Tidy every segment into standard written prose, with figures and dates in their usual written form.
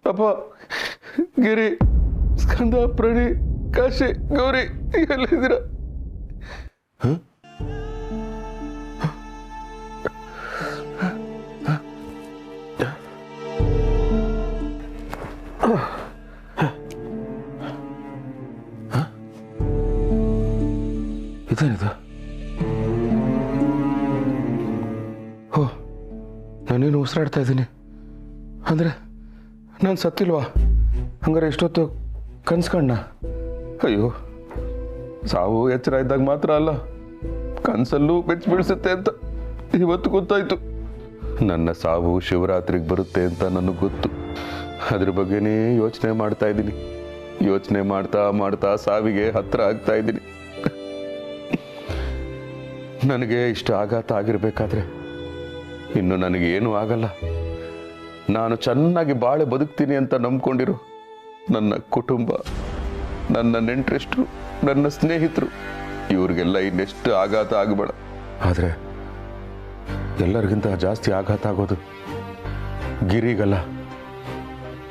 ಅಪ್ಪ, ಗಿರಿ, ಸ್ಕಂದ, ಪ್ರಣಿ, ಕಾಶಿ, ಗೌರಿ ಎಲ್ಲಿದ್ದೀರಾ? ಇದೇನಿದು? ಓ, ನಾನೇನು ಉಸಿರಾಡ್ತಾ ಇದ್ದೀನಿ ಅಂದರೆ ನಾನು ಸತ್ತಿಲ್ವಾ? ಹಂಗಾರೆ ಎಷ್ಟೊತ್ತು ಕನ್ಸ್ಕಣ್ಣ? ಅಯ್ಯೋ, ಸಾವು ಎಚ್ಚರ ಇದ್ದಾಗ ಮಾತ್ರ ಅಲ್ಲ, ಕನಸಲ್ಲೂ ಬೆಚ್ಚ ಬೀಳಿಸುತ್ತೆ ಅಂತ ಇವತ್ತು ಗೊತ್ತಾಯ್ತು. ನನ್ನ ಸಾವು ಶಿವರಾತ್ರಿಗೆ ಬರುತ್ತೆ ಅಂತ ನನಗೆ ಗೊತ್ತು. ಅದ್ರ ಬಗ್ಗೆನೇ ಯೋಚನೆ ಮಾಡ್ತಾ ಇದ್ದೀನಿ. ಯೋಚನೆ ಮಾಡ್ತಾ ಮಾಡ್ತಾ ಸಾವಿಗೆ ಹತ್ರ ಆಗ್ತಾ ಇದ್ದೀನಿ. ನನಗೆ ಇಷ್ಟು ಆಘಾತ ಆಗಿರ್ಬೇಕಾದ್ರೆ ಇನ್ನು ನನಗೇನು ಆಗಲ್ಲ. ನಾನು ಚೆನ್ನಾಗಿ ಬಾಳೆ ಬದುಕ್ತೀನಿ ಅಂತ ನಂಬ್ಕೊಂಡಿರು ನನ್ನ ಕುಟುಂಬ, ನನ್ನ ನೆಂಟರಿಷ್ಟರು, ನನ್ನ ಸ್ನೇಹಿತರು, ಇವ್ರಿಗೆಲ್ಲ ಇನ್ನೆಷ್ಟು ಆಘಾತ ಆಗಬೇಡ. ಆದರೆ ಎಲ್ಲರಿಗಿಂತ ಜಾಸ್ತಿ ಆಘಾತ ಆಗೋದು ಗಿರಿಗಲ್ಲ,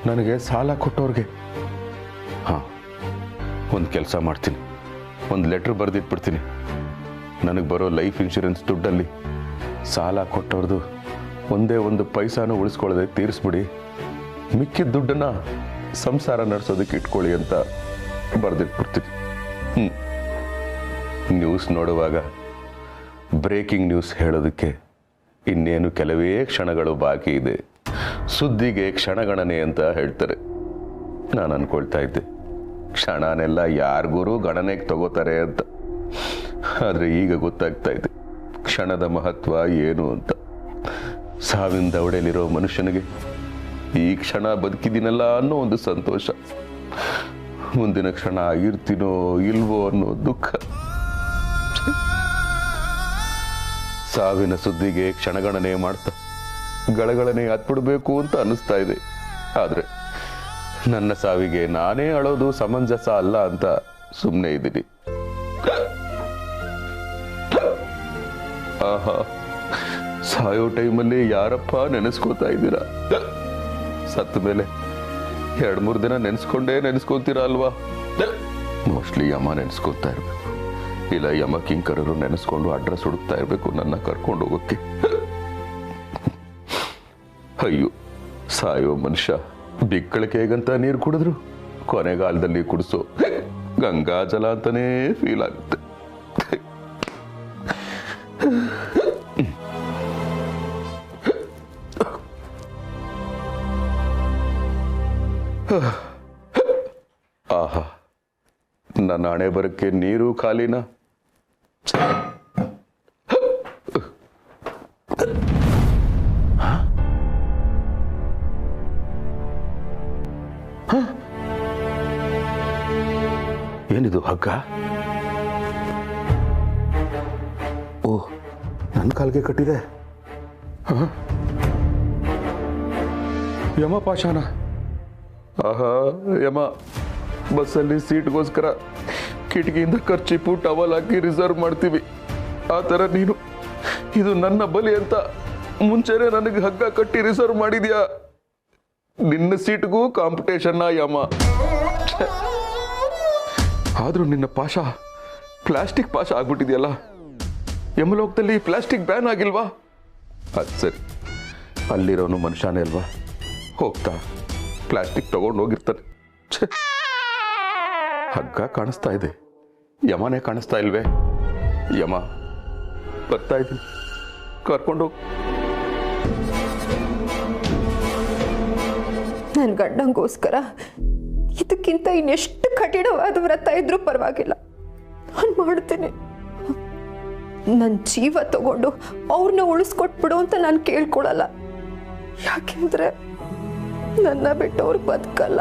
ನನಗೆ ಸಾಲ ಕೊಟ್ಟವ್ರಿಗೆ. ಹಾಂ, ಒಂದು ಕೆಲಸ ಮಾಡ್ತೀನಿ, ಒಂದು ಲೆಟ್ರ್ ಬರೆದಿಟ್ಬಿಡ್ತೀನಿ. ನನಗೆ ಬರೋ ಲೈಫ್ ಇನ್ಶೂರೆನ್ಸ್ ದುಡ್ಡಲ್ಲಿ ಸಾಲ ಕೊಟ್ಟವ್ರದ್ದು ಒಂದೇ ಒಂದು ಪೈಸಾನು ಉಳಿಸ್ಕೊಳ್ಳದೆ ತೀರಿಸ್ಬಿಡಿ, ಮಿಕ್ಕಿದ ದುಡ್ಡನ್ನು ಸಂಸಾರ ನಡೆಸೋದಕ್ಕೆ ಇಟ್ಕೊಳ್ಳಿ ಅಂತ ಬರೆದಿಟ್ಬಿಡ್ತೀನಿ. ನ್ಯೂಸ್ ನೋಡುವಾಗ ಬ್ರೇಕಿಂಗ್ ನ್ಯೂಸ್ ಹೇಳೋದಕ್ಕೆ ಇನ್ನೇನು ಕೆಲವೇ ಕ್ಷಣಗಳು ಬಾಕಿ ಇದೆ, ಸುದ್ದಿಗೆ ಕ್ಷಣಗಣನೆ ಅಂತ ಹೇಳ್ತಾರೆ. ನಾನು ಅನ್ಕೊಳ್ತಾ ಇದ್ದೆ ಕ್ಷಣನೆಲ್ಲ ಯಾರಿಗೂ ಗಣನೆಗೆ ತಗೋತಾರೆ ಅಂತ. ಆದರೆ ಈಗ ಗೊತ್ತಾಗ್ತಾ ಇದೆ ಕ್ಷಣದ ಮಹತ್ವ ಏನು ಅಂತ. ಸಾವಿನ ದವಡೆಯಲ್ಲಿರೋ ಮನುಷ್ಯನಿಗೆ ಈ ಕ್ಷಣ ಬದುಕಿದ್ದೀನಲ್ಲ ಅನ್ನೋ ಒಂದು ಸಂತೋಷ, ಮುಂದಿನ ಕ್ಷಣ ಆಗಿರ್ತೀನೋ ಇಲ್ವೋ ಅನ್ನೋ ದುಃಖ. ಸಾವಿನ ಸುದ್ದಿಗೆ ಕ್ಷಣಗಣನೆ ಮಾಡ್ತಾ ಗಳಗಳನೆ ಹತ್ಬಿಡ್ಬೇಕು ಅಂತ ಅನ್ನಿಸ್ತಾ ಇದೆ. ಆದರೆ ನನ್ನ ಸಾವಿಗೆ ನಾನೇ ಅಳೋದು ಸಮಂಜಸ ಅಲ್ಲ ಅಂತ ಸುಮ್ಮನೆ ಇದ್ದೀನಿ. ಆಹಾ, ಸಾಯೋ ಟೈಮಲ್ಲಿ ಯಾರಪ್ಪ ನೆನೆಸ್ಕೋತಾ ಇದ್ದೀರಾ? ಸತ್ತ ಮೇಲೆ 2-3 ದಿನ ನೆನೆಸ್ಕೋತೀರಾ ಅಲ್ವಾ? ಮೋಸ್ಟ್ಲಿ ಯಮ ನೆನೆಸ್ಕೋತಾ ಇರ್ಬೇಕು, ಇಲ್ಲ ಯಮ ಕಿಂಕರರು ನೆನೆಸ್ಕೊಂಡು ಅಡ್ರೆಸ್ ಹುಡುಕ್ತಾ ಇರ್ಬೇಕು ನನ್ನ ಕರ್ಕೊಂಡು ಹೋಗೋಕ್ಕೆ. ಅಯ್ಯೋ, ಸಾಯೋ ಮನುಷ್ಯ ಬಿಕ್ಕಳಿಕೆಗಂತ ನೀರು ಕುಡಿದ್ರು ಕೊನೆಗಾಲದಲ್ಲಿ ಕುಡಿಸೋ ಗಂಗಾ ಜಲ ಅಂತಾನೇ ಫೀಲ್ ಆಗುತ್ತೆ. ಆಹಾ, ನನ್ನ ಹಣೆ ಬರಕ್ಕೆ ನೀರು ಖಾಲಿನ. ಏನಿದು ಹಗ್ಗ? ಓ, ನನ್ನ ಕಾಲ್ಗೆ ಕಟ್ಟಿದೆ. ಯಮ ಪಾಶಾನ. ಆಹಾ, ಯಮ ಬಸ್ಸಲ್ಲಿ ಸೀಟ್ಗೋಸ್ಕರ ಕಿಟಕಿಯಿಂದ ಖರ್ಚಿಪು ಟವಲ್ ಹಾಕಿ ರಿಸರ್ವ್ ಮಾಡ್ತೀವಿ. ಆ ಥರ ನೀನು ಇದು ನನ್ನ ಬಲಿ ಅಂತ ಮುಂಚೆನೆ ನನಗೆ ಹಗ್ಗ ಕಟ್ಟಿ ರಿಸರ್ವ್ ಮಾಡಿದ್ಯಾ? ನಿನ್ನ ಸೀಟ್ಗೂ ಕಾಂಪಿಟೇಷನ್ನ ಯಮ. ಆದ್ರೂ ನಿನ್ನ ಪಾಶ ಪ್ಲಾಸ್ಟಿಕ್ ಪಾಶ ಆಗ್ಬಿಟ್ಟಿದೆಯಲ್ಲ. ಯಮಲೋಕದಲ್ಲಿ ಪ್ಲಾಸ್ಟಿಕ್ ಬ್ಯಾನ್ ಆಗಿಲ್ವಾ? ಅದು ಸರಿ, ಅಲ್ಲಿರೋನು ಮನುಷ್ಯನೇ ಅಲ್ವಾ? ಹೋಗ್ತಾ ಪ್ಲಾಸ್ಟಿಕ್ ತಗೊಂಡು ಹೋಗಿರ್ತಾನೆ. ಹಗ್ಗ ಕಾಣಿಸ್ತಾ ಇದೆ, ಯಮನೇ ಕಾಣಿಸ್ತಾ ಇಲ್ವೇ? ಯಮ, ಬರ್ತಾ ಇದ್ದೀನಿ, ಕರ್ಕೊಂಡು ಹೋಗಿ. ನನ್ನ ಗಂಡಂಗೋಸ್ಕರ ಇದಕ್ಕಿಂತ ಇನ್ನೆಷ್ಟು ಕಠಿಣವಾದ ವ್ರತ ಇದ್ರೂ ಪರವಾಗಿಲ್ಲ, ನಾನು ಮಾಡ್ತೀನಿ. ನನ್ನ ಜೀವ ತಗೊಂಡು ಅವ್ರನ್ನ ಉಳಿಸ್ಕೊಟ್ಬಿಡು ಅಂತ ನಾನು ಕೇಳ್ಕೊಳಲ್ಲ. ಯಾಕೆಂದ್ರೆ ನನ್ನ ಬಿಟ್ಟು ಅವ್ರು ಬದುಕಲ್ಲ.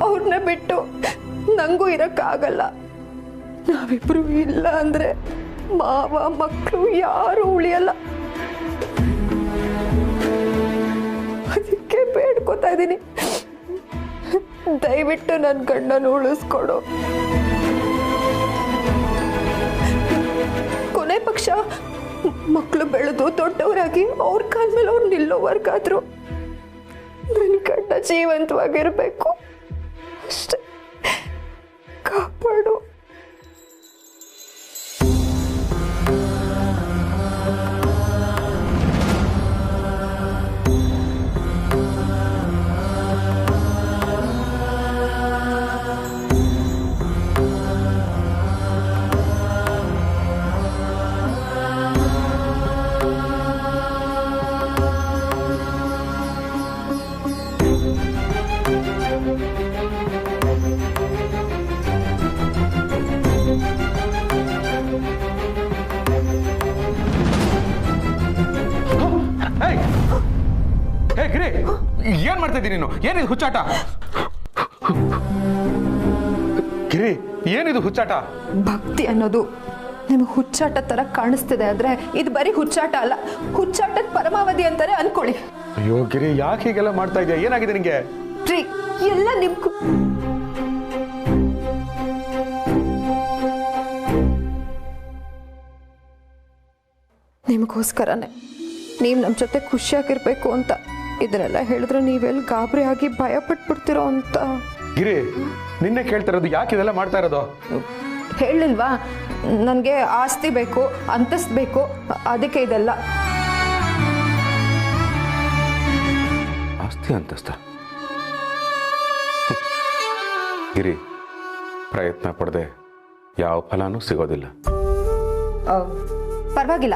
ಅವ್ರನ್ನ ಬಿಟ್ಟು ನಂಗೂ ಇರಕ್ಕಾಗಲ್ಲ. ನಾವಿಬ್ರು ಇಲ್ಲ ಅಂದ್ರೆ ಮಾವ ಮಕ್ಕಳು ಯಾರು ಉಳಿಯಲ್ಲ. ಅದಕ್ಕೆ ಬೇಡ್ಕೋತಾ ಇದ್ದೀನಿ, ದಯವಿಟ್ಟು ನನ್ನ ಗಂಡನ ಉಳಿಸ್ಕೊಡು. ಕೊನೆ ಪಕ್ಷ ಮಕ್ಕಳು ಬೆಳೆದು ದೊಡ್ಡವರಾಗಿ ಅವ್ರ ಕಾಲ ಮೇಲೆ ಅವ್ರು ನಿಲ್ಲೋವರ್ಗಾದ್ರು ನನ್ನ ಗಂಡ ಜೀವಂತವಾಗಿರ್ಬೇಕು ಅಷ್ಟೇ. ಕಾಪಾಡು. ಹೇ ಗಿರಿ, ಏನ್ ಮಾಡ್ತಾ ಇದ್ದೀನಿ ನೀನು? ಏನಿದು ಹುಚ್ಚಾಟ? ಗಿರಿ, ಏನಿದು ಹುಚ್ಚಾಟ? ಭಕ್ತಿ ಅನ್ನೋದು ನಿಮ್ಗೆ ಹುಚ್ಚಾಟ ತರ ಕಾಣಿಸ್ತಿದೆ ಆದ್ರೆ ಇದು ಬರೀ ಹುಚ್ಚಾಟ ಅಲ್ಲ, ಹುಚ್ಚಾಟದ ಪರಮಾವಧಿ ಅಂತಾನೆ ಅನ್ಕೊಳ್ಳಿ. ಅಯ್ಯೋ ಗಿರಿ, ಯಾಕೆ ಹೀಗೆಲ್ಲ ಮಾಡ್ತಾ ಇದೆಯಾ? ಏನಾಗಿದೆ ನಿಂಗೆ? ರೀ, ಎಲ್ಲ ನಿಮಗೋಸ್ಕರನೇ. ನೀವು ನಮ್ಮ ಜೊತೆ ಖುಷಿಯಾಗಿರ್ಬೇಕು ಅಂತ ಇದನ್ನೆಲ್ಲ ಹೇಳಿದ್ರೆ ನೀವೆಲ್ಲಿ ಗಾಬರಿ ಆಗಿ ಭಯ ಪಟ್ಬಿಡ್ತಿರೋ ಅಂತ. ಗಿರಿ, ನಿನ್ನೆ ಕೇಳ್ತಾ ಇರೋದು, ಯಾಕೆ ಇದೆಲ್ಲ ಮಾಡ್ತಾ ಇರೋದು? ಹೇಳಿಲ್ವಾ, ನನಗೆ ಆಸ್ತಿ ಬೇಕು, ಅಂತಸ್ತು ಬೇಕು, ಅದಕ್ಕೆ ಇದೆಲ್ಲ. ಆಸ್ತಿ ಅಂತಸ್ತ? ಗಿರಿ, ಪ್ರಯತ್ನ ಪಡದೆ ಯಾವ ಫಲನೂ ಸಿಗೋದಿಲ್ಲ. ಪರವಾಗಿಲ್ಲ,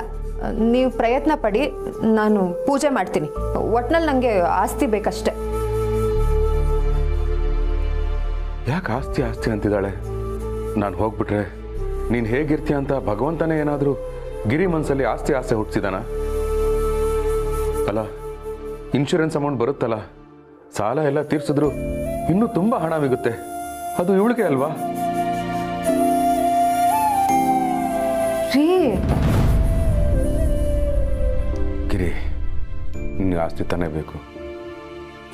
ನೀವು ಪ್ರಯತ್ನ ಪಡಿ, ನಾನು ಪೂಜೆ ಮಾಡ್ತೀನಿ. ಒಟ್ನಲ್ಲಿ ನನಗೆ ಆಸ್ತಿ ಬೇಕಷ್ಟೆ. ಯಾಕೆ ಆಸ್ತಿ ಆಸ್ತಿ ಅಂತಿದ್ದಾಳೆ? ನಾನು ಹೋಗ್ಬಿಟ್ರೆ ನೀನು ಹೇಗಿರ್ತೀಯ ಅಂತ ಭಗವಂತನೇ ಏನಾದರೂ ಗಿರಿ ಮನಸ್ಸಲ್ಲಿ ಆಸ್ತಿ ಆಸೆ ಹುಟ್ಟಿಸಿದಾನ? ಅಲ್ಲ, ಇನ್ಶೂರೆನ್ಸ್ ಅಮೌಂಟ್ ಬರುತ್ತಲ್ಲ, ಸಾಲ ಎಲ್ಲ ತೀರ್ಸಿದ್ರು ಇನ್ನೂ ತುಂಬ ಹಣ ಮಿಗುತ್ತೆ. ಅದು ಇವಳಿಗೆ ಅಲ್ವಾ? ಗಿರಿ, ನಿನಗೆ ಆಸ್ತಿ ತಾನೇ ಬೇಕು.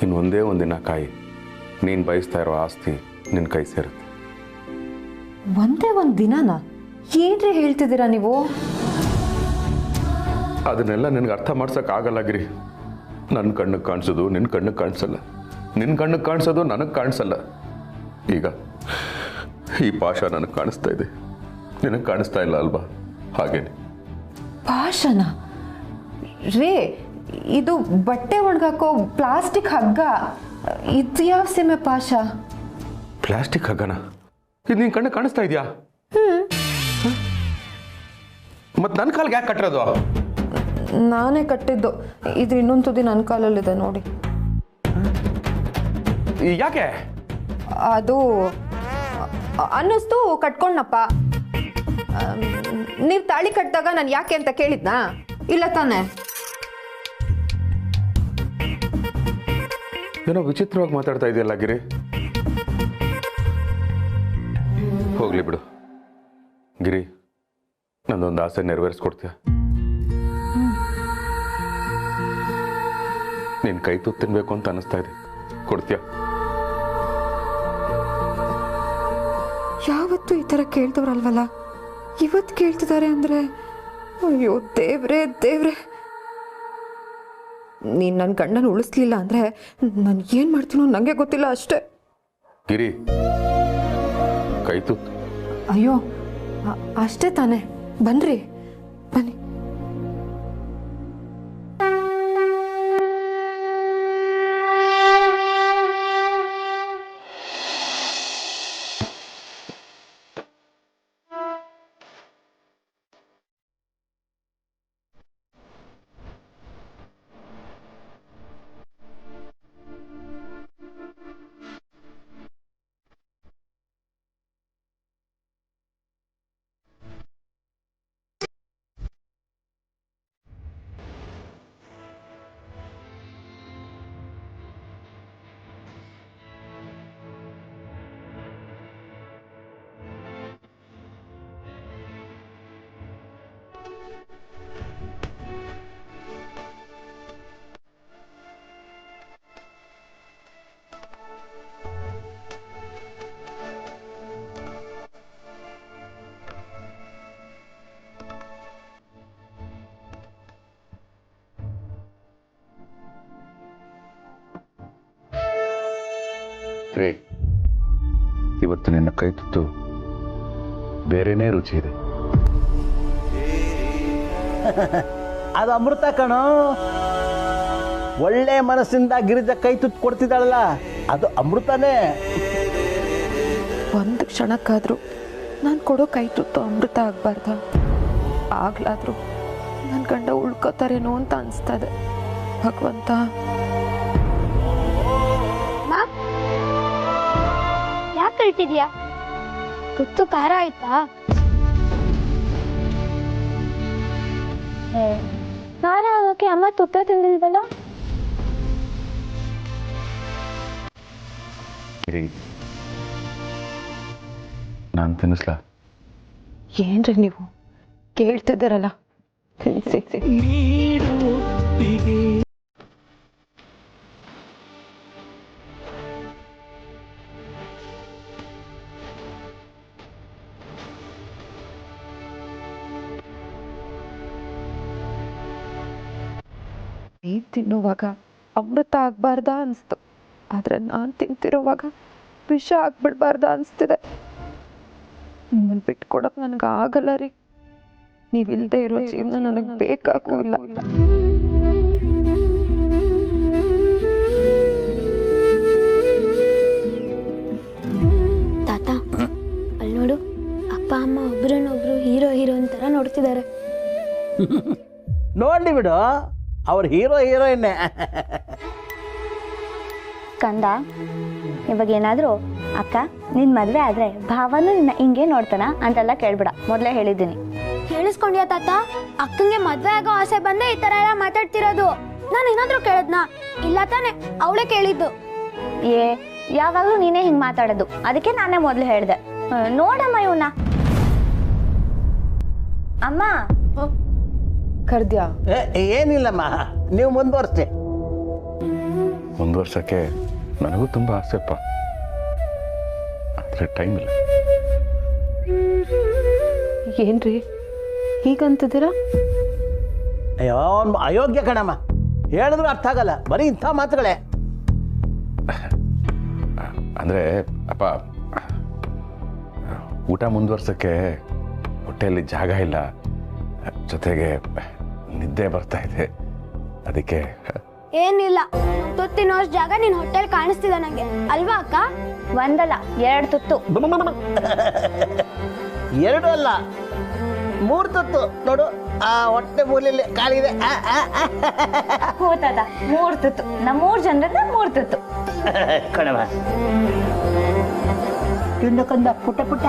ಇನ್ನು ಒಂದೇ ಒಂದಿನ ಕಾಯಿ, ನೀನು ಬಯಸ್ತಾ ಇರೋ ಆಸ್ತಿ ನಿನ್ನ ಕೈ ಸೇರುತ್ತೆ. ಒಂದೇ ಒಂದು ದಿನನಾ? ಏನ್ರಿ ಹೇಳ್ತಿದ್ದೀರಾ ನೀವು? ಅದನ್ನೆಲ್ಲ ನಿನಗೆ ಅರ್ಥ ಮಾಡ್ಸೋಕ್ಕಾಗಲ್ಲ ಗಿರಿ. ನನ್ನ ಕಣ್ಣಿಗೆ ಕಾಣಿಸೋದು ನಿನ್ನ ಕಣ್ಣಿಗೆ ಕಾಣಿಸಲ್ಲ, ನಿನ್ನ ಕಣ್ಣಿಗೆ ಕಾಣಿಸೋದು ನನಗೆ ಕಾಣಿಸಲ್ಲ. ಈಗ ಈ ಪಾಶ ನನಗೆ ಕಾಣಿಸ್ತಾ ಇದೆ, ನಿನಗೆ ಕಾಣಿಸ್ತಾ ಇಲ್ಲ ಅಲ್ವಾ? ಹಾಗೇನೆ. ಪಾಶನ? ರೇ, ಇದು ಬಟ್ಟೆ ಒಣಗಾಕೋ ಪ್ಲಾಸ್ಟಿಕ್ ಹಗ್ಗ. ಇದು ಯಾವ ಸೀಮೆ ಪಾಶ? ಪ್ಲಾಸ್ಟಿಕ್ ಹಗ್ಗನ? ಇದು ನಿನ್ನ ಕಣ್ಣಿಗೆ ಕಾಣಿಸ್ತಾ ಇದೆಯಾ? ಮತ್ತೆ ನನ್ನ ಕಾಲಿಗೆ ಯಾಕೆ ಕಟ್ಟಿರೋದು? ನಾನೇ ಕಟ್ಟಿದ್ದು. ಇದು ಇನ್ನೊಂದು ತುದಿ ನನ್ನ ಕಾಲಲ್ಲಿದೆ ನೋಡಿ. ಯಾಕೆ? ಅದು ಅನ್ನಿಸ್ತು, ಕಟ್ಕೊಂಡಪ್ಪ. ನೀವು ತಾಳಿ ಕಟ್ಟಿದಾಗ ನಾನು ಯಾಕೆ ಅಂತ ಕೇಳಿದ್ನಾ? ಇಲ್ಲ ತಾನೆ? ಏನೋ ವಿಚಿತ್ರವಾಗಿ ಮಾತಾಡ್ತಾ ಇದೆಯಲ್ಲ ಗಿರಿ. ಹೋಗ್ಲಿ ಬಿಡು ಗಿರಿ, ನಂದೊಂದು ಆಸೆ ನೆರವೇರಿಸ್ಕೊಡ್ತೀಯ? ನಿನ್ನ ಕೈ ತುತ್ತು ತಿನ್ಬೇಕು ಅಂತ ಅನಿಸ್ತಾ ಇದೆ, ಕೊಡ್ತೀಯ? ಯಾವತ್ತೂ ಈ ಥರ ಕೇಳ್ದವ್ರಲ್ವಲ್ಲ, ಇವತ್ತು ಕೇಳ್ತಿದ್ದಾರೆ ಅಂದರೆ ಅಯ್ಯೋ ದೇವ್ರೆ ದೇವ್ರೆ. ನೀನು ನನ್ನ ಗಂಡನ ಉಳಿಸ್ಲಿಲ್ಲ ಅಂದರೆ ನಾನು ಏನು ಮಾಡ್ತೀನೋ ನನಗೆ ಗೊತ್ತಿಲ್ಲ ಅಷ್ಟೇ. ಗಿರಿ, ಕೈ ತುತ್ತು. ಅಯ್ಯೋ ಅಷ್ಟೇ ತಾನೆ, ಬನ್ರಿ ಬನ್ನಿ. ರೇ, ಇವತ್ತು ನಿನ್ನ ಕೈ ತುತ್ತು ಬೇರೆನೇ ರುಚಿ ಇದೆ. ಅದು ಅಮೃತ ಕಣೋ. ಒಳ್ಳೆ ಮನಸ್ಸಿಂದ ಗಿರಿಜ ಕೈ ತುತ್ತು ಕೊಡ್ತಿದ್ದಾಳಲ್ಲ, ಅದು ಅಮೃತನೇ. ಒಂದು ಕ್ಷಣಕ್ಕಾದರೂ ನಾನು ಕೊಡೋ ಕೈ ತುತ್ತು ಅಮೃತ ಆಗಬಾರ್ದ? ಆಗ್ಲಾದರೂ ನನ್ನ ಗಂಡ ಉಳ್ಕೋತಾರೇನೋ ಅಂತ ಅನಿಸ್ತದೆ. ಭಗವಂತ, ಯಾಕೆ ಹೇಳ್ತಿದ್ಯಾ? ತುತ್ತು ಖಾರ ಆಯ್ತಾ? ಖಾರ ಆಗೋಕೆ ಅಮ್ಮ ತುತ್ತ ತಿಂದಿಲ್ವಲ್ಲ? ನಾನು ತಿನ್ನಿಸ್ಲಾ? ಏನ್ರಿ ನೀವು ಕೇಳ್ತಿದ್ದೀರಲ್ಲ, ತಿನ್ಸಿ. ನೀನು ತಿನ್ನುವಾಗ ಅಮೃತ ಆಗ್ಬಾರ್ದ ಅನಿಸ್ತು, ಆದರೆ ನಾನು ತಿಂತಿರೋವಾಗ ವಿಷ ಆಗ್ಬಿಡ್ಬಾರ್ದ ಅನಿಸ್ತಿದೆ. ನಿಮ್ಮನ್ನು ಬಿಟ್ಕೊಡಕ್ಕೆ ನನಗೆ ಆಗಲ್ಲ ರೀ. ನೀವಿಲ್ಲದೆ ಇರೋ ಜೀವನ ನನಗೆ ಬೇಕಾಗೂ ಇಲ್ಲ. ತಾತ, ಅಲ್ಲಿ ನೋಡು, ಅಪ್ಪ ಅಮ್ಮ ಒಬ್ರನ್ನೊಬ್ರು ಹೀರೋ ಅಂತರ ನೋಡ್ತಿದ್ದಾರೆ. ನೋಡ್ಲಿ ಬಿಡು, ಅವ್ರ ಹೀರೋಯಿನ್ನೇ. ಕಂದ, ಇವಾಗ ಏನಾದರೂ ಅಕ್ಕ ನಿನ್ನ ಮದುವೆ ಆದರೆ ಭಾವನು ನಿನ್ನ ಹಿಂಗೆ ನೋಡ್ತಾನ ಅಂತೆಲ್ಲ ಕೇಳ್ಬಿಡ, ಮೊದಲೇ ಹೇಳಿದ್ದೀನಿ. ಕೇಳಿಸ್ಕೊಂಡ್ಯಾ ತಾತ? ಅಕ್ಕಂಗೆ ಮದ್ವೆ ಆಗೋ ಆಸೆ ಬಂದೆ ಈ ತರ ಎಲ್ಲ ಮಾತಾಡ್ತಿರೋದು. ನಾನು ಏನಾದ್ರೂ ಕೇಳದ್ನಾ? ಇಲ್ಲ ತಾನೆ, ಅವಳೇ ಕೇಳಿದ್ದು. ಯಾವಾಗಲೂ ನೀನೇ ಹಿಂಗೆ ಮಾತಾಡೋದು, ಅದಕ್ಕೆ ನಾನೇ ಮೊದಲು ಹೇಳಿದೆ. ನೋಡಮ್ಮ ಇವನ್ನ. ಅಮ್ಮ ಕರ್ದ್ಯಾ? ಏನಿಲ್ಲಮ್ಮ, ನೀವು ಮುಂದುವರ್ಸಿ. ಮುಂದುವರ್ಸೋಕ್ಕೆ ನನಗೂ ತುಂಬ ಆಸೆಪ್ಪ, ಆದರೆ ಟೈಮ್ ಇಲ್ಲ. ಏನ್ರಿ ಹೀಗಂತಿದ್ದೀರಾ? ಅಯ್ಯೋ, ಅಯೋಗ್ಯ ಕಣಮ್ಮ, ಹೇಳಿದ್ರು ಅರ್ಥ ಆಗಲ್ಲ, ಬರೀ ಇಂಥ ಮಾತುಗಳೇ. ಅಂದರೆ ಅಪ್ಪ, ಊಟ ಮುಂದುವರ್ಸೋಕ್ಕೆ ಹೊಟ್ಟೆಯಲ್ಲಿ ಜಾಗ ಇಲ್ಲ, ಜೊತೆಗೆ ನಿದ್ದೆ ಬರ್ತಾ ಇದೆ, ಅದಕ್ಕೆ. ಏನಿಲ್ಲ, ತುತ್ತಿನೋಷ್ಟು ಜಾಗ ನಿನ್ ಹೊಟ್ಟೆಲ್ ಕಾಣಿಸ್ತಿದೆ ನಂಗೆ, ಅಲ್ವಾ ಅಕ್ಕ? ಒಂದಲ್ಲ 2 ತುತ್ತು. 2 ಅಲ್ಲ 3 ತುತ್ತು ನೋಡು, ಆ ಹೊಟ್ಟೆ ಮೂಲೆಯಲ್ಲಿ ಕಾಲಿದೆ. ಹೋತಾದ 3 ತುತ್ತು, ನಮ್ಮ 3 ಜನರಿಂದ 3 ತುತ್ತು ಕಣವ. ತಿನ್ನಕೊಂದ ಪುಟ್ಟ ಪುಟ್ಟ.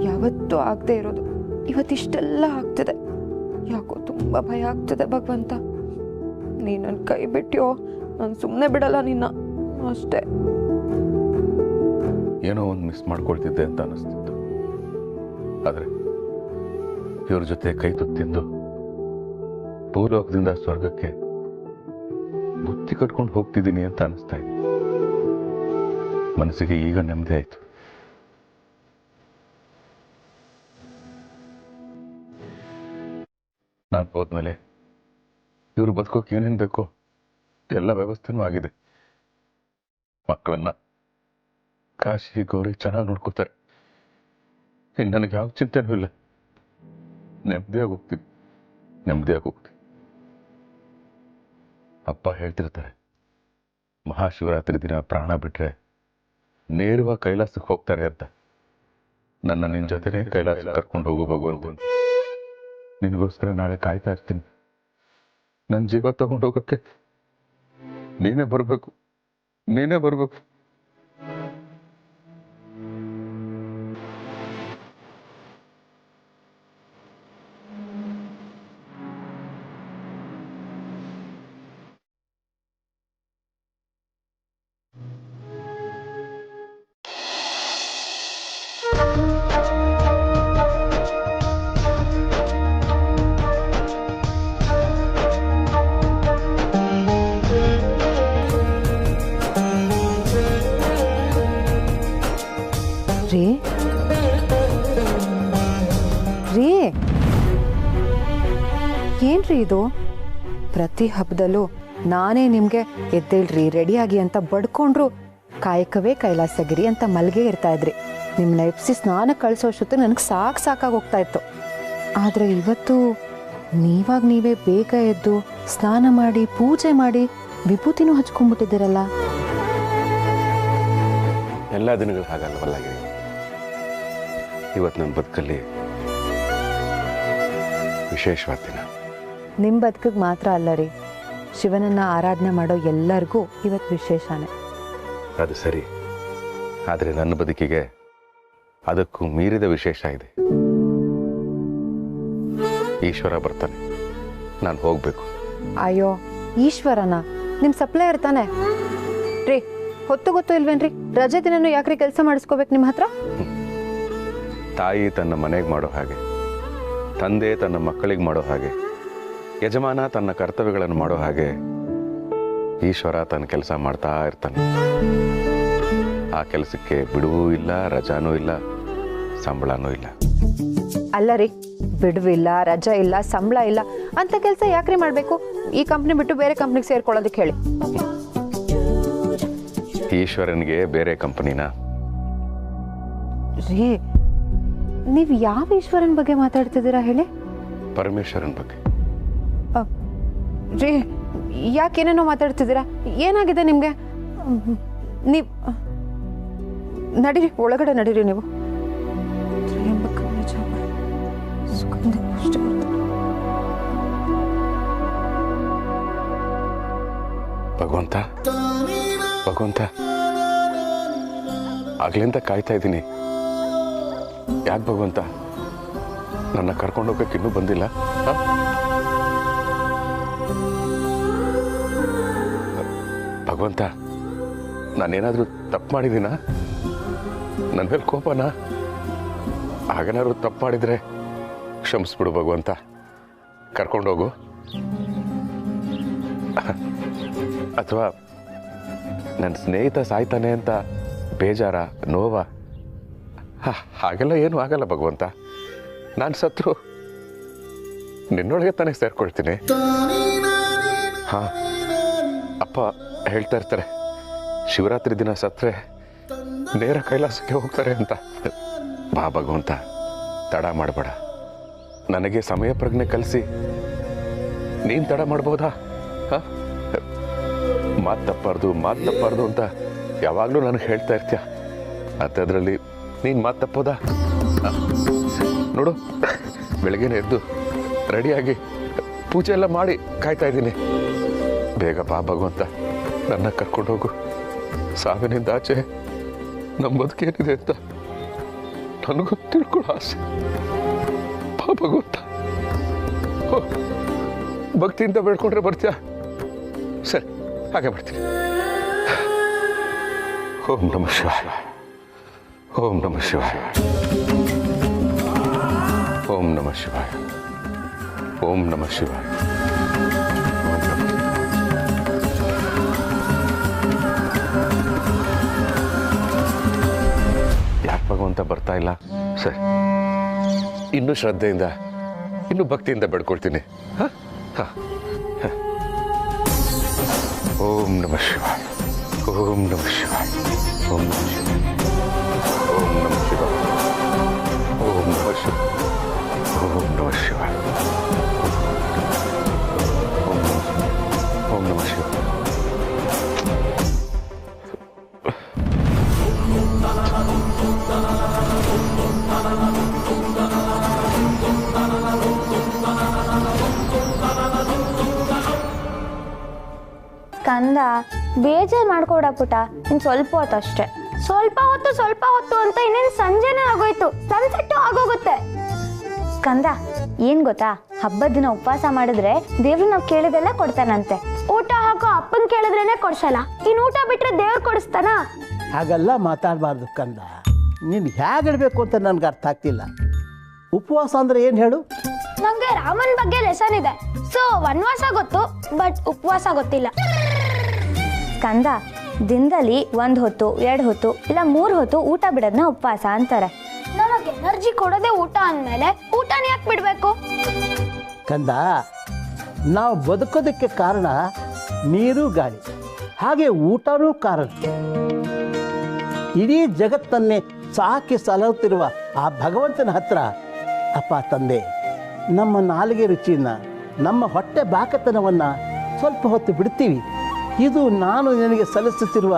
ಯಾವತ್ತೂ ಆಗದೆ ಇರೋದು ಇವತ್ತಿಷ್ಟೆಲ್ಲ ಆಗ್ತಿದೆ. ಯಾಕೋ ತುಂಬ ಭಯ ಆಗ್ತಿದೆ. ಭಗವಂತ, ನೀ ನನ್ನ ಕೈ ಬಿಟ್ಯೋ, ನಾನು ಸುಮ್ಮನೆ ಬಿಡಲ್ಲ ನಿನ್ನ, ಅಷ್ಟೇ. ಏನೋ ಒಂದು ಮಿಸ್ ಮಾಡ್ಕೊಳ್ತಿದ್ದೆ ಅಂತ ಅನ್ನಿಸ್ತಿತ್ತು, ಆದರೆ ಇವ್ರ ಜೊತೆ ಕೈ ತುತ್ತಿಂದು ಭೂಲೋಕದಿಂದ ಸ್ವರ್ಗಕ್ಕೆ ಬುತ್ತಿ ಕಟ್ಕೊಂಡು ಹೋಗ್ತಿದ್ದೀನಿ ಅಂತ ಅನಿಸ್ತಾ ಇದೆ. ಮನಸ್ಸಿಗೆ ಈಗ ನೆಮ್ಮದಿ ಆಯಿತು. ನಾನು ಹೋದ್ಮೇಲೆ ಇವರು ಬದುಕೋಕೆ ಏನೇನು ಬೇಕೋ ಎಲ್ಲ ವ್ಯವಸ್ಥೆನೂ ಆಗಿದೆ. ಮಕ್ಕಳನ್ನ ಕಾಶಿ ಗೌರಿ ಚೆನ್ನಾಗಿ ನೋಡ್ಕೋತಾರೆ. ಇನ್ನು ನನಗೆ ಯಾವ ಚಿಂತೆನೂ ಇಲ್ಲ. ನೆಮ್ಮದಿಯಾಗಿ ಹೋಗ್ತೀನಿ. ಅಪ್ಪ ಹೇಳ್ತಿರ್ತಾರೆ, ಮಹಾಶಿವರಾತ್ರಿ ದಿನ ಪ್ರಾಣ ಬಿಟ್ರೆ ನೇರವಾಗಿ ಕೈಲಾಸಕ್ಕೆ ಹೋಗ್ತಾರೆ ಅಂತ. ನನ್ನ ನಿನ್ನ ಜೊತೆನೇ ಕೈಲಾಸ ಕರ್ಕೊಂಡು ಹೋಗು ಭಗವಂತ. ನಿನಗೋಸ್ಕರ ನಾಳೆ ಕಾಯ್ತಾ ಇರ್ತೀನಿ. ನನ್ನ ಜೀವ ತಗೊಂಡು ಹೋಗೋಕ್ಕೆ ನೀನೇ ಬರಬೇಕು. ರೀ ಏನ್ರಿ ಇದು? ಪ್ರತಿ ಹಬ್ಬದಲ್ಲೂ ನಾನೇ ನಿಮಗೆ ಎದ್ದೇಳ್ರಿ ರೆಡಿಯಾಗಿ ಅಂತ ಬಡ್ಕೊಂಡ್ರು ಕಾಯಕವೇ ಕೈಲಾಸಗಿರಿ ಅಂತ ಮಲ್ಗೆ ಇರ್ತಾ ಇದ್ರಿ. ನಿಮ್ಮನ್ನ ಎಪ್ಸಿ ಸ್ನಾನ ಕಳಿಸೋಷ್ಟೊತ್ತು ನನಗೆ ಸಾಕಾಗಿ ಹೋಗ್ತಾ ಇತ್ತು. ಆದರೆ ಇವತ್ತು ನೀವೇ ಬೇಗ ಎದ್ದು ಸ್ನಾನ ಮಾಡಿ ಪೂಜೆ ಮಾಡಿ ವಿಭೂತಿನೂ ಹಚ್ಕೊಂಡ್ಬಿಟ್ಟಿದ್ದೀರಲ್ಲ. ಎಲ್ಲ ದಿನಗಳು ಹಾಗಲ್ವಲ್ಲ ಗಿರಿ. ಇವತ್ತು ನನ್ನ ಬದುಕಲ್ಲಿ ವಿಶೇಷವಾದ ದಿನ. ನಿಮ್ಮ ಬದುಕಿಗೆ ಮಾತ್ರ ಅಲ್ಲ ರೀ, ಶಿವನನ್ನ ಆರಾಧನೆ ಮಾಡೋ ಎಲ್ಲರಿಗೂ ಇವತ್ತು ವಿಶೇಷನೇ. ಅದು ಸರಿ, ಆದರೆ ನನ್ನ ಬದುಕಿಗೆ ಅದಕ್ಕೂ ಮೀರಿದ ವಿಶೇಷ ಇದೆ. ಈಶ್ವರ ಬರ್ತಾನೆ, ನಾನು ಹೋಗ್ಬೇಕು. ಅಯ್ಯೋ ಈಶ್ವರನ? ನಿಮ್ಮ ಸಪ್ಲೈಯರ್ ತಾನೆ ರೀ. ಹೊತ್ತು ಗೊತ್ತು ಇಲ್ವೇನ್ರಿ? ರಜೆ ದಿನನೂ ಯಾಕ್ರಿ ಕೆಲಸ ಮಾಡಿಸ್ಕೋಬೇಕು ನಿಮ್ಮ ಹತ್ರ? ತಾಯಿ ತನ್ನ ಮನೆಗೆ ಮಾಡೋ ಹಾಗೆ, ತಂದೆ ತನ್ನ ಮಕ್ಕಳಿಗೆ ಮಾಡೋ ಹಾಗೆ, ಯಜಮಾನ ತನ್ನ ಕರ್ತವ್ಯಗಳನ್ನು ಮಾಡೋ ಹಾಗೆ ಈಶ್ವರ ತನ್ನ ಕೆಲಸ ಮಾಡ್ತಾ ಇರ್ತಾನೆ. ಆ ಕೆಲಸಕ್ಕೆ ಬಿಡುವೂ ಇಲ್ಲ, ರಜಾನೂ ಇಲ್ಲ, ಸಂಬಳನೂ ಇಲ್ಲ. ಅಲ್ಲ ರೀ, ಬಿಡುವಿಲ್ಲ, ರಜಾ ಇಲ್ಲ, ಸಂಬಳ ಇಲ್ಲ ಅಂತ ಕೆಲಸ ಯಾಕ್ರಿ ಮಾಡಬೇಕು? ಈ ಕಂಪ್ನಿ ಬಿಟ್ಟು ಬೇರೆ ಕಂಪ್ನಿಗೆ ಸೇರ್ಕೊಳ್ಳೋದಕ್ಕೆ ಹೇಳಿ. ಈಶ್ವರನಿಗೆ ಬೇರೆ ಕಂಪನಿನ? ರೀ, ನೀವು ಯಾವ ಈಶ್ವರನ ಬಗ್ಗೆ ಮಾತಾಡ್ತಿದ್ದೀರಾ ಹೇಳಿ? ಪರಮೇಶ್ವರನ ಬಗ್ಗೆ. ರೀ, ಯಾಕೇನೇನೋ ಮಾತಾಡ್ತಿದ್ದೀರಾ? ಏನಾಗಿದೆ ನಿಮಗೆ? ನೀವು ನಡೀರಿ, ಒಳಗಡೆ ನಡೀರಿ. ನೀವು ಭಗವಂತ, ಭಗವಂತ, ಆಗ್ಲಿಂದ ಕಾಯ್ತಾ ಇದ್ದೀನಿ. ಯಾಕೆ ಭಗವಂತ ನನ್ನ ಕರ್ಕೊಂಡು ಹೋಗಕ್ಕೆ ಇನ್ನೂ ಬಂದಿಲ್ಲ? ಭಗವಂತ, ನಾನೇನಾದ್ರೂ ತಪ್ಪು ಮಾಡಿದ್ದೀನ? ನನ್ನ ಮೇಲೆ ಕೋಪನಾ? ಹಾಗೇನಾದ್ರು ತಪ್ಪು ಮಾಡಿದ್ರೆ ಕ್ಷಮಿಸ್ಬಿಡು ಭಗವಂತ, ಕರ್ಕೊಂಡೋಗು. ಅಥವಾ ನನ್ನ ಸ್ನೇಹಿತ ಸಾಯ್ತಾನೆ ಅಂತ ಬೇಜಾರ, ನೋವ? ಹಾಗೆಲ್ಲ ಏನೂ ಆಗಲ್ಲ ಭಗವಂತ. ನಾನು ಸತ್ರು ನಿನ್ನೊಳಗೆ ತಾನೇ ಸೇರ್ಕೊಳ್ತೀನಿ. ಹಾ, ಅಪ್ಪ ಹೇಳ್ತಾ ಇರ್ತಾರೆ, ಶಿವರಾತ್ರಿ ದಿನ ಸತ್ರೆ ನೇರ ಕೈಲಾಸಕ್ಕೆ ಹೋಗ್ತಾರೆ ಅಂತ. ಬಾ ಭಗವಂತ, ತಡ ಮಾಡಬೇಡ. ನನಗೆ ಸಮಯ ಪ್ರಜ್ಞೆ ಕಲಿಸಿ ನೀನು ತಡ ಮಾಡ್ಬೋದಾ? ಹಾಂ, ಮಾತು ತಪ್ಪಾರ್ದು ಅಂತ ಯಾವಾಗಲೂ ನನಗೆ ಹೇಳ್ತಾ ಇರ್ತೀಯ. ಅಂಥದ್ರಲ್ಲಿ ನೀನು ಮಾತು ತಪ್ಪೋದಾ? ನೋಡು, ಬೆಳಗ್ಗೆನೇ ಎದ್ದು ರೆಡಿಯಾಗಿ ಪೂಜೆ ಎಲ್ಲ ಮಾಡಿ ಕಾಯ್ತಾ ಇದ್ದೀನಿ. ಬೇಗ ಬಾ ಭಗವಂತ, ನನ್ನ ಕರ್ಕೊಂಡು ಹೋಗು. ಸಾವಿನಿಂದ ಆಚೆ ನಮ್ಮ ಬದುಕೇನಿದೆ ಅಂತ ನನಗೂ ತಿಳ್ಕೊಳ್ಳೋ ಆಸೆ. ಬಾ ಭಗವಂತ. ಭಕ್ತಿಯಿಂದ ಬೇಡ್ಕೊಂಡ್ರೆ ಬರ್ತೀಯಾ? ಸರಿ, ಹಾಗೆ ಬರ್ತೀನಿ. ಓಂ ನಮಃ ಶಿವಾಯ, ಓಂ ನಮಃ ಶಿವಾಯ, ಓಂ ನಮಃ ಶಿವಾಯ, ಓಂ ನಮಃ ಶಿವಾಯ. ಯಾಕೆ ಭಗವಂತ ಬರ್ತಾ ಇಲ್ಲ? ಸರಿ, ಇನ್ನೂ ಶ್ರದ್ಧೆಯಿಂದ, ಇನ್ನೂ ಭಕ್ತಿಯಿಂದ ಬೇಡ್ಕೊಳ್ತೀನಿ. ಹಾಂ ಹಾಂ. ಓಂ ನಮಃ ಶಿವಾಯ, ಓಂ ನಮಃ ಶಿವಾಯ, ಓಂ ನಮಃ ಶಿವಾಯ, ಓಂ ನಮಃ ಶಿವಾಯ, ಓಂ ನಮಃ ಶಿವಾಯ, ಓಂ ನಮಃ ಶಿವಾಯ, ಓಂ ನಮಃ ಶಿವಾಯ. ಕಂದ, ಬೇಜಾರು ಮಾಡ್ಕೊಡ ಪುಟ, ಇನ್ನು ಸ್ವಲ್ಪ ಹೊತ್ತು ಅಷ್ಟೇ. ಸ್ವಲ್ಪ ಹೊತ್ತು ಅಂತ ಇನ್ನೇನು ಸಂಜೆನೇ ಆಗೋಯ್ತು, ಸನ್ಸೆಟ್ಟು ಆಗೋಗುತ್ತೆ. ಕಂದ, ಏನ್ ಗೊತ್ತಾ, ಹಬ್ಬದ ದಿನ ಉಪವಾಸ ಮಾಡಿದ್ರೆ ದೇವ್ರು ನಾವು ಕೇಳಿದೆಲ್ಲ ಕೊಡ್ತಾನಂತೆ. ಊಟ ಹಾಕೋ ಅಪ್ಪನ್ ಕೇಳಿದ್ರೇನೆ ಕೊಡ್ಸಲ್ಲ, ಇನ್ ಊಟ ಬಿಟ್ರೆ ದೇವ್ರು ಕೊಡಿಸ್ತಾನ? ಹಾಗೆಲ್ಲ ಮಾತಾಡಬಾರ್ದು ಕಂದ. ನೀನು ಹೇಗಿಡ್ಬೇಕು ಅಂತ ನನ್ಗೆ ಅರ್ಥ ಆಗ್ತಿಲ್ಲ. ಉಪವಾಸ ಅಂದ್ರೆ ಏನು ಹೇಳು? ನಂಗೆ ರಾಮನ್ ಬಗ್ಗೆ ಲೆಸನ್ ಇದೆ. ಸೊ ವನವಾಸ ಗೊತ್ತು, ಬಟ್ ಉಪವಾಸ ಗೊತ್ತಿಲ್ಲ. ಕಂದ, ದಿನದಲ್ಲಿ 1 ಹೊತ್ತು 2 ಹೊತ್ತು ಇಲ್ಲ 3 ಹೊತ್ತು ಊಟ ಬಿಡೋದನ್ನ ಉಪವಾಸ ಅಂತಾರೆ. ನನಗೆ ಎನರ್ಜಿ ಕೊಡೋದೇ ಊಟ ಅಂದ್ಮೇಲೆ ಊಟನ ಯಾಕೆ ಬಿಡ್ಬೇಕು? ಕಂದ, ನಾವು ಬದುಕೋದಕ್ಕೆ ಕಾರಣ ನೀರು ಗಾಳಿ, ಹಾಗೆ ಊಟನೂ ಕಾರಣ. ಇಡೀ ಜಗತ್ತನ್ನೇ ಸಾಕಿ ಸಲಹುತ್ತಿರುವ ಆ ಭಗವಂತನ ಹತ್ರ ಅಪ್ಪ ತಂದೆ, ನಮ್ಮ ನಾಲಿಗೆ ರುಚಿಯನ್ನು, ನಮ್ಮ ಹೊಟ್ಟೆ ಬಾಕತನವನ್ನು ಸ್ವಲ್ಪ ಹೊತ್ತು ಬಿಡ್ತೀವಿ. ಇದು ನಾನು ನಿನಗೆ ಸಲ್ಲಿಸುತ್ತಿರುವ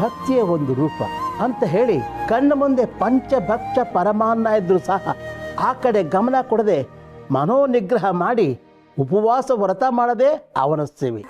ಭಕ್ತಿಯ ಒಂದು ರೂಪ ಅಂತ ಹೇಳಿ ಕಣ್ಣ ಮುಂದೆ ಪಂಚಭಕ್ಷ ಪರಮಾನ್ನ ಇದ್ದರೂ ಸಹ ಆ ಕಡೆ ಗಮನ ಕೊಡದೆ ಮನೋನಿಗ್ರಹ ಮಾಡಿ ಉಪವಾಸ ವ್ರತ ಮಾಡದೆ ಅವನಿಸ್ತೀವಿ.